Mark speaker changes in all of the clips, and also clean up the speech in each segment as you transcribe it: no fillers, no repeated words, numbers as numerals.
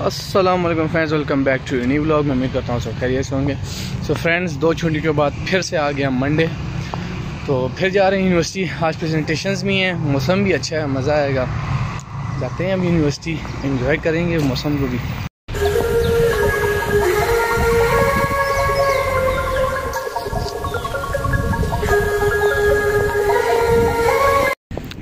Speaker 1: अस्सलाम वालेकुम friends, welcome back to new vlog. मैं उम्मीद करता हूँ सब खैरियत से होंगे। सो फ्रेंड्स, 2 छुट्टी के बाद फिर से आ गया मंडे, तो फिर जा रहे हैं यूनिवर्सिटी। आज प्रेजेंटेशंस भी हैं, मौसम भी अच्छा है, मज़ा आएगा। जाते हैं अब यूनिवर्सिटी, एंजॉय करेंगे मौसम को भी।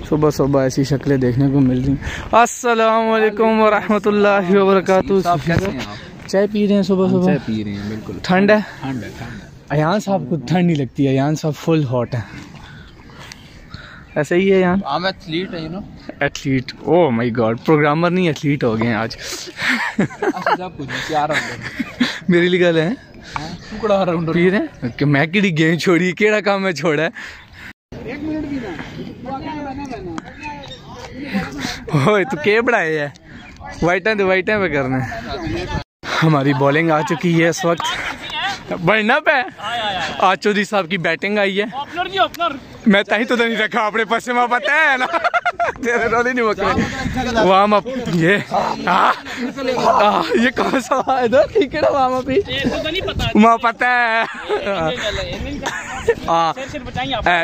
Speaker 1: सुबह सुबह ऐसी शक्लें देखने को मिल रही। अस्सलाम वालेकुम व रहमतुल्लाहि व बरकातहू। चाय पी रहे हैं सुबह सुबह?
Speaker 2: चाय पी रहे हैं, बिल्कुल
Speaker 1: ठंड है।
Speaker 2: ठंड है, ठंड है।
Speaker 1: अयान साहब को ठंड नहीं लगती है, अयान साहब फुल हॉट है। ऐसे ही है यार।
Speaker 2: I'm athlete है, you know।
Speaker 1: Athlete, oh my God, programmer नहीं एथलीट हो गए हैं आज। मेरे लिए गल है
Speaker 2: टुकड़ा राउंड
Speaker 1: पी रहे हैं कि मैं किड़ी गेम छोड़ी, केड़ा काम मैं छोड़ा है। ओए तो के बढ़ाए है वाइटा पे करने। हमारी बॉलिंग आ चुकी है इस वक्त, बढ़ना पे। आज चौधरी साहब की बैटिंग आई है। मैं ताही तो नहीं रखा अपने पास, में पता है ना। तेरे रोले नहीं बकरे। वार्म अप ये कौन सा इधर ठीक है ना, वार्म अप ही वहाँ पता है।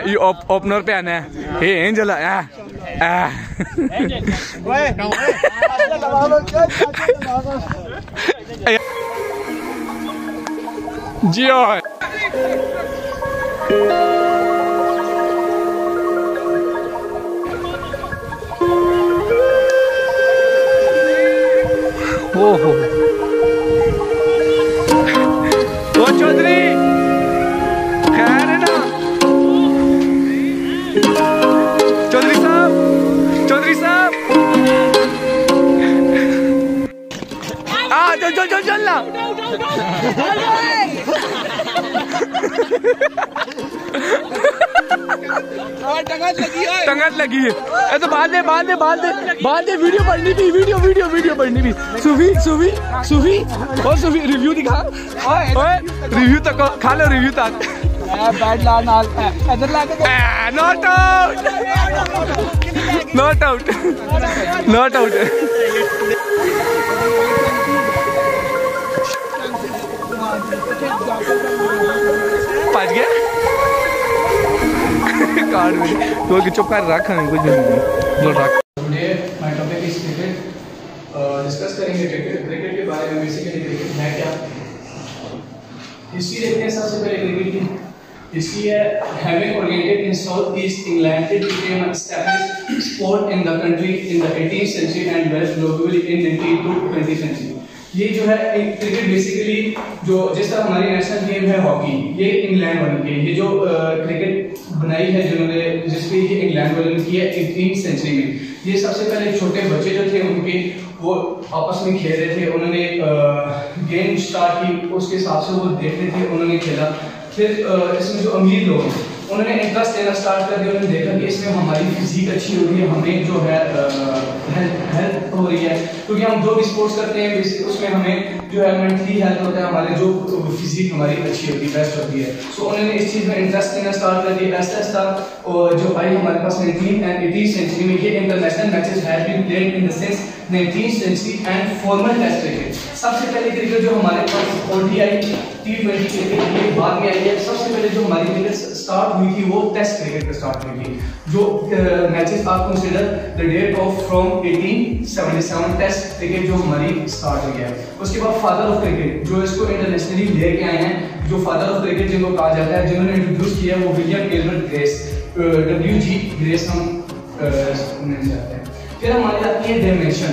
Speaker 1: ये ओपनर पे आना है। ये एंजल जियो है। ओहो वो चौधरी खैर है ना? चौधरी साहब चल ना। टंगत लगी है। तो बांध दे वीडियो पढ़नी भी, वीडियो पढ़नी भी। सूफी और सूफी रिव्यू दिखा। ओए रिव्यू तक खा लो, रिव्यू तक। Not out. पहुंच गया कार्ड में तो चुप कर रख, कुछ नहीं रख। My topic is cricket. Discuss करेंगे क्रिकेट के बारे में। बेसिकली क्रिकेट है क्या, हिस्ट्री देखते हैं। सबसे पहले क्रिकेट की हिस्ट्री है, having oriented in South East England, it became an established sport in the country in the 18th century and west globally in 19th to 20th century. ये जो है क्रिकेट बेसिकली जो जिस तरह हमारी नेशनल गेम है hockey, ये England वालों की। ये जो क्रिकेट बनाई है जिन्होंने, जिसपे ये इंग्लैंड वालों ने की है 18th सेंचुरी में। ये सबसे पहले छोटे बच्चे जो थे उनके, वो आपस में खेल रहे थे, उन्होंने गेम स्टार्ट की, उसके हिसाब से वो देख रहे थे, उन्होंने खेला। फिर इसमें जो अमीर लोग उन्होंने इंटरेस्ट लेना स्टार्ट कर दिया। उन्होंने देखा कि इसमें हमारी फिजिक अच्छी हो रही है, हमें जो है हेल्थ हो रही है, क्योंकि हम जो भी स्पोर्ट्स करते हैं उसमें हमें जो है मेंटली हेल्थ होता है, हमारे जो फिजिक हमारी अच्छी होती है, बेस्ट होती है। सो उन्होंने इस चीज़ में इंटरेस्ट लेना स्टार्ट कर दिया। ऐसा जो आई हमारे पास 19th and 18th सेंचुरी में, ये international matches have been played in the since 19th century and formal test cricket. सबसे पहले क्रिकेट जो हमारे पास ODI T20 क्रिकेट ये बाद में आई है। सबसे पहले जो हमारी क्रिकेट स्टार्ट हुई थी वो टेस्ट क्रिकेट पे स्टार्ट हुई थी। जो मैचेस आप consider the date of from 1877 test cricket जो हमारी स्टार्ट हुई है। उसके बाद फादर ऑफ क्रिकेट जो इसको इंटरनेशनली लेके आए हैं, जो फादर ऑफ क्रिकेट जिनको कहा जाता है, जिन्होंने इंट्रोड्यूस किया वो William Albert grace, WG grace हम चाहते हैं। फिर हमारे आती है डायमेंशन।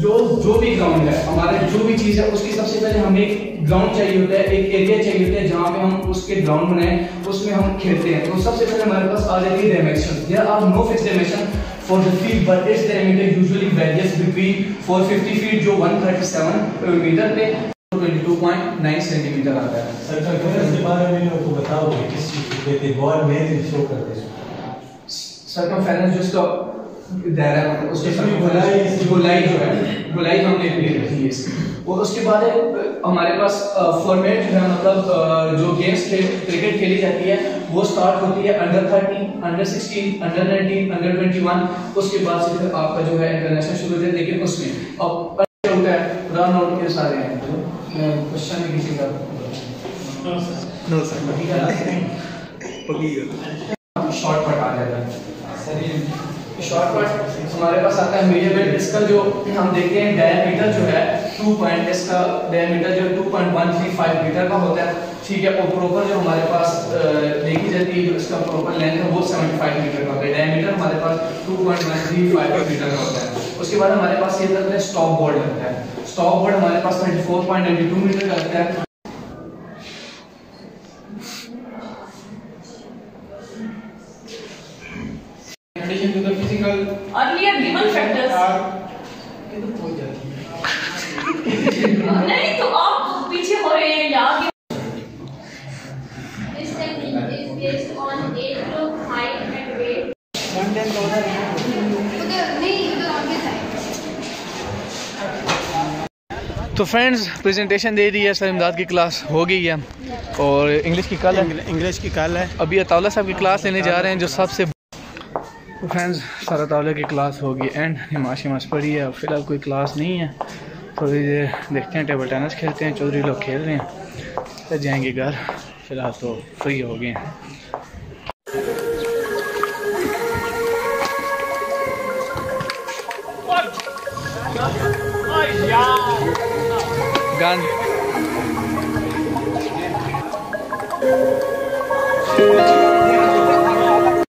Speaker 1: जो भी ग्राउंड है, हमारे जो भी चीज़ है उसकी सबसे पहले हमें एक ग्राउंड चाहिए होता है, एक एरिया चाहिए होता है जहाँ पे हम उसके ग्राउंड बनाए, उसमें हम खेलते हैं। तो सबसे पहले हमारे पास आ जाती है dimension. There are no fixed dimension for the field but its diameter usually varies between 450 feet जो 137 मीटर पे 22.9 सेंटीमीटर आता है।
Speaker 3: इसके बारे में आपको बताओगे किस चीज़ के बॉल में शो करते हैं?
Speaker 1: सर्कमफेरेंस जो इसका दायरा है, उसके गोलाई जो है, गोलाई हमने ले रखी है इसकी। और उसके बाद हमारे पास फॉर्मेट जो है, मतलब जो गेम्स क्रिकेट खेली जाती है वो स्टार्ट होती है अंडर 13, अंडर 16, अंडर 19, अंडर 21। उसके बाद से फिर आपका जो है इंटरनेशनल शुरू होता है। लेकिन उसमें अब होता है जवाब नोट के सारे हैं तो क्वेश्चन में किसी का
Speaker 3: नो सर
Speaker 1: शॉर्ट कट आ जाएगा शॉर्ट कट हमारे पास आता है मेजरमेंट। इसका जो हम देखते हैं डायमीटर जो है 2 पॉइंट, इसका डायमीटर जो 2.135 मीटर का होता है, ठीक है। और प्रॉपर जो हमारे पास देखी जाती है, जो इसका प्रॉपर लेंथ है वो 75 मीटर का होता है। डायमीटर हमारे पास 2.135 मीटर का होता है। उसके बाद हमारे पास ये लगता है स्टॉप बोर्ड लगता है। स्टॉप बोर्ड हमारे पास 24.92 मीटर का लगता है।
Speaker 4: In addition to the physical
Speaker 5: earlier given factors नहीं तो आप पीछे हो रहे हैं या आगे।
Speaker 6: This technique is based on age group, height and weight.
Speaker 4: content order
Speaker 6: उधर आगे जाए।
Speaker 1: तो फ्रेंड्स प्रेजेंटेशन दे दी है, सर इमदाद की क्लास हो गई है और इंग्लिश की कल है।
Speaker 3: इंग्लिश की कल है।
Speaker 1: अभी अताउल्ला साहब की क्लास लेने जा रहे हैं जो सबसे। तो फ्रेंड्स सर अताउल्ला की क्लास होगी एंड नमाज शमाज पढ़ी है, फिलहाल कोई क्लास नहीं है। थोड़ी देर देखते हैं, टेबल टेनिस खेलते हैं, चौधरी लोग खेल रहे हैं, फिर जाएंगे घर। फिलहाल तो फ्री हो गए हैं। गन